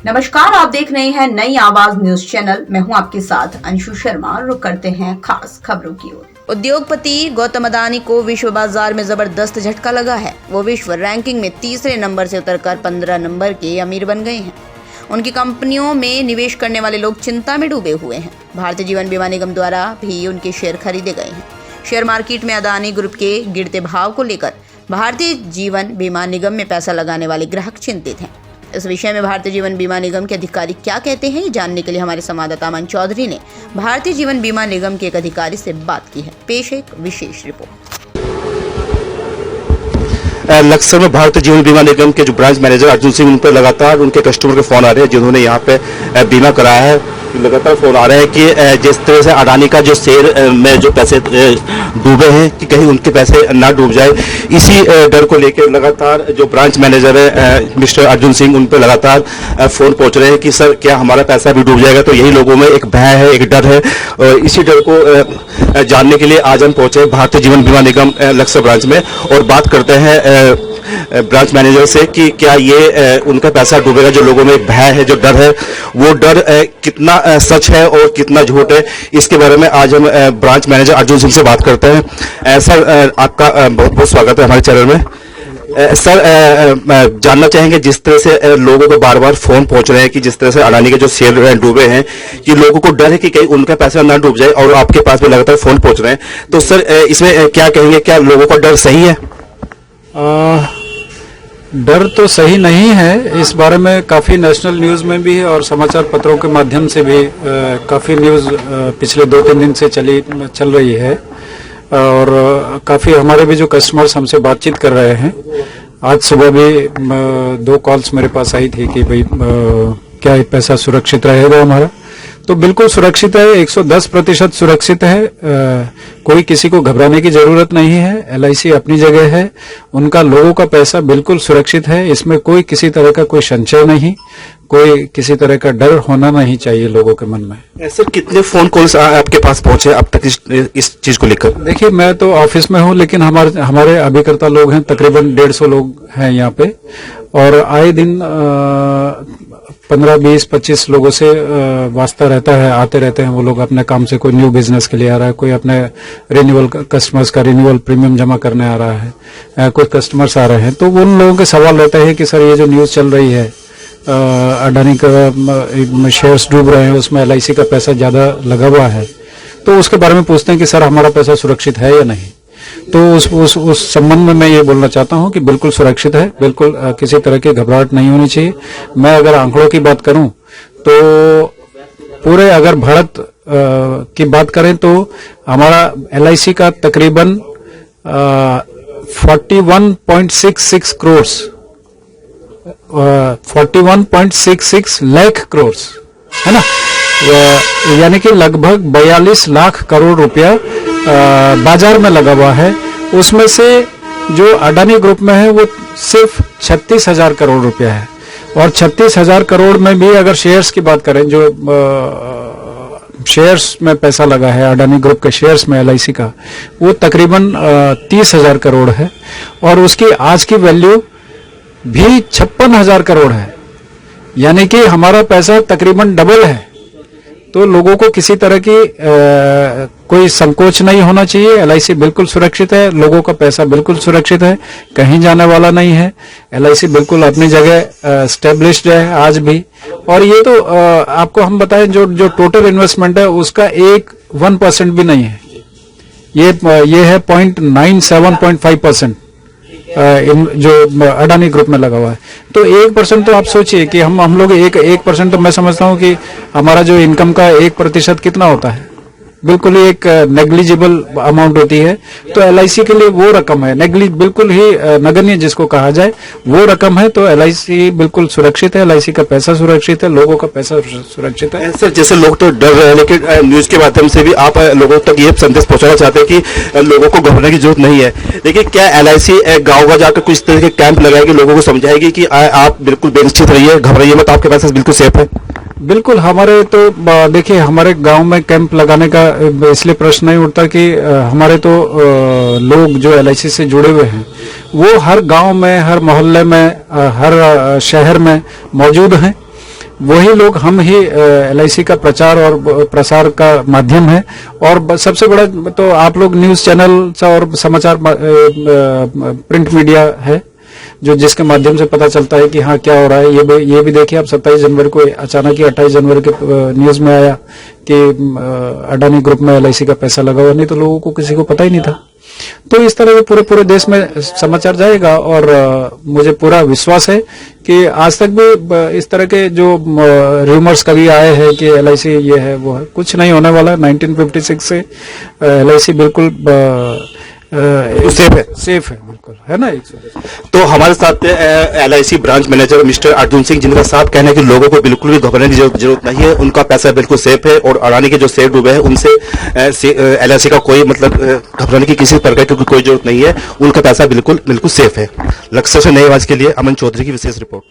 नमस्कार, आप देख रहे हैं नई आवाज न्यूज चैनल। मैं हूं आपके साथ अंशु शर्मा। रुक करते हैं खास खबरों की ओर। उद्योगपति गौतम अदानी को विश्व बाजार में जबरदस्त झटका लगा है। वो विश्व रैंकिंग में तीसरे नंबर से उतरकर 15 नंबर के अमीर बन गए हैं। उनकी कंपनियों में निवेश करने वाले लोग चिंता में डूबे हुए हैं। भारतीय जीवन बीमा निगम द्वारा भी उनके शेयर खरीदे गए हैं। शेयर मार्केट में अदानी ग्रुप के गिरते भाव को लेकर भारतीय जीवन बीमा निगम में पैसा लगाने वाले ग्राहक चिंतित हैं। इस विषय में भारतीय जीवन बीमा निगम के अधिकारी क्या कहते हैं, ये जानने के लिए हमारे संवाददाता अमन चौधरी ने भारतीय जीवन बीमा निगम के एक अधिकारी से बात की है। पेश एक विशेष रिपोर्ट। लक्सर में भारतीय जीवन बीमा निगम के जो ब्रांच मैनेजर अर्जुन सिंह, उन पर लगातार उनके कस्टमर के फोन आ रहे हैं जिन्होंने यहाँ पे बीमा कराया है। लगातार फोन आ रहे हैं कि जिस तरह से अडानी का जो शेयर में जो पैसे डूबे हैं कि कहीं उनके पैसे ना डूब जाए, इसी डर को लेकर लगातार जो ब्रांच मैनेजर है मिस्टर अर्जुन सिंह, उन पर लगातार फोन पहुंच रहे हैं कि सर क्या हमारा पैसा भी डूब जाएगा। तो यही लोगों में एक भय है, एक डर है, और इसी डर को जानने के लिए आज हम पहुंचे भारतीय जीवन बीमा निगम लक्सर ब्रांच में और बात करते हैं ब्रांच मैनेजर से कि क्या ये उनका पैसा डूबेगा। जो लोगों में भय है, जो डर है, वो डर कितना सच है और कितना झूठ है, इसके बारे में आज हम ब्रांच मैनेजर अर्जुन सिंह से बात करते हैं। सर, आपका बहुत बहुत स्वागत है हमारे चैनल में। सर, जानना चाहेंगे जिस तरह से लोगों को बार बार फोन पहुंच रहे हैं कि जिस तरह से अडानी के जो शेयर डूबे हैं, कि लोगों को डर है कि कहीं उनका पैसा ना डूब जाए, और आपके पास भी लगातार फोन पहुंच रहे हैं। तो सर, इसमें क्या कहेंगे, क्या लोगों का डर सही है? डर तो सही नहीं है। इस बारे में काफ़ी नेशनल न्यूज़ में भी है और समाचार पत्रों के माध्यम से भी काफ़ी न्यूज़ पिछले 2-3 दिन से चल रही है, और काफ़ी हमारे भी जो कस्टमर्स हमसे बातचीत कर रहे हैं। आज सुबह भी 2 कॉल्स मेरे पास आई थी कि भाई क्या ये पैसा सुरक्षित रहेगा हमारा। तो बिल्कुल सुरक्षित है, 110% सुरक्षित है। कोई किसी को घबराने की जरूरत नहीं है। LIC अपनी जगह है, उनका लोगों का पैसा बिल्कुल सुरक्षित है। इसमें कोई किसी तरह का कोई संशय नहीं, कोई किसी तरह का डर होना नहीं चाहिए लोगों के मन में। सर, कितने फोन कॉल्स आपके पास पहुंचे अब तक इस चीज को लेकर? देखिए, मैं तो ऑफिस में हूं, लेकिन हमारे अभिकर्ता लोग हैं, तकरीबन 150 लोग हैं यहाँ पे, और आए दिन 15, 20, 25 लोगों से वास्ता रहता है, आते रहते हैं वो लोग अपने काम से। कोई न्यू बिजनेस के लिए आ रहा है, कोई अपने रिन्यूअल कस्टमर्स का रिन्यूअल प्रीमियम जमा करने आ रहा है, कुछ कस्टमर्स आ रहे हैं। तो उन लोगों के सवाल रहता है कि सर ये जो न्यूज चल रही है अडानी का शेयर्स डूब रहे हैं, उसमें LIC का पैसा ज्यादा लगा हुआ है, तो उसके बारे में पूछते हैं कि सर हमारा पैसा सुरक्षित है या नहीं। तो उस संबंध में मैं ये बोलना चाहता हूं कि बिल्कुल सुरक्षित है, बिल्कुल किसी तरह की घबराहट नहीं होनी चाहिए। मैं अगर आंकड़ों की बात करूं तो पूरे अगर भारत की बात करें तो हमारा LIC का तकरीबन 41.66 करोड़ 41.66 लाख करोड़ है ना, यानी कि लगभग 42 लाख करोड़ रुपया बाजार में लगा हुआ है। उसमें से जो अडानी ग्रुप में है वो सिर्फ 36,000 करोड़ रुपया है, और 36,000 करोड़ में भी अगर शेयर्स की बात करें, जो शेयर्स में पैसा लगा है अडानी ग्रुप के शेयर्स में LIC का, वो तकरीबन 30,000 करोड़ है, और उसकी आज की वैल्यू भी 56,000 करोड़ है, यानी कि हमारा पैसा तकरीबन डबल है। तो लोगों को किसी तरह की कोई संकोच नहीं होना चाहिए। LIC बिल्कुल सुरक्षित है, लोगों का पैसा बिल्कुल सुरक्षित है, कहीं जाने वाला नहीं है। LIC बिल्कुल अपनी जगह स्टेब्लिश्ड है आज भी। और ये तो आपको हम बताएं, जो टोटल इन्वेस्टमेंट है उसका 1% भी नहीं है। ये है 0.97.5% जो अडानी ग्रुप में लगा हुआ है। तो 1% तो आप सोचिए कि हम लोग 1% तो मैं समझता हूं कि हमारा जो इनकम का 1% कितना होता है, बिल्कुल ही एक नेग्लिजिबल अमाउंट होती है। तो LIC के लिए वो रकम है, बिल्कुल ही नगण्य जिसको कहा जाए, वो रकम है। तो LIC बिल्कुल सुरक्षित है, LIC का पैसा सुरक्षित है, लोगों का पैसा सुरक्षित है। सर, जैसे लोग तो डर रहे हैं, लेकिन न्यूज के माध्यम से भी आप लोगों तक ये संदेश पहुंचाना चाहते हैं कि लोगों को घबराने की जरूरत नहीं है। लेकिन क्या LIC गाँव जाकर कुछ तरह के कैंप लगाएगी, लोगों को समझाएगी कि आप बिल्कुल बेनिश्चित रहिए, घबराइए मत, आपके पैसा बिल्कुल सेफ है? बिल्कुल। हमारे तो देखिए, हमारे गांव में कैंप लगाने का इसलिए प्रश्न नहीं उठता कि हमारे तो लोग जो LIC से जुड़े हुए हैं वो हर गांव में, हर मोहल्ले में, हर शहर में मौजूद हैं। वही लोग हम ही LIC का प्रचार और प्रसार का माध्यम है। और सबसे बड़ा तो आप लोग न्यूज चैनल और समाचार प्रिंट मीडिया है जो जिसके माध्यम से पता चलता है कि हाँ क्या हो रहा है। ये भी देखिए आप 27 जनवरी को अचानक ही 28 जनवरी के न्यूज में आया कि अडानी ग्रुप में LIC का पैसा लगा हुआ, नहीं तो लोगों को किसी को पता ही नहीं था। तो इस तरह से पूरे देश में समाचार जाएगा और मुझे पूरा विश्वास है कि आज तक भी इस तरह के जो रूमर्स कभी आए हैं कि LIC ये है वो है, कुछ नहीं होने वाला। 1956 से LIC बिल्कुल सेफ है बिल्कुल, है ना। तो हमारे साथ LIC branch manager mister Arjun Singh, जिनका साफ कहना है कि लोगों को बिल्कुल भी घबराने की जरूरत नहीं है, उनका पैसा बिल्कुल सेफ है और अडानी के जो शेयर डूबे हैं उनसे LIC का कोई मतलब घबराने की किसी प्रकार की कोई जरूरत नहीं है, उनका पैसा बिल्कुल सेफ है। लक्ष्य से नई आवाज के लिए अमन चौधरी की विशेष रिपोर्ट।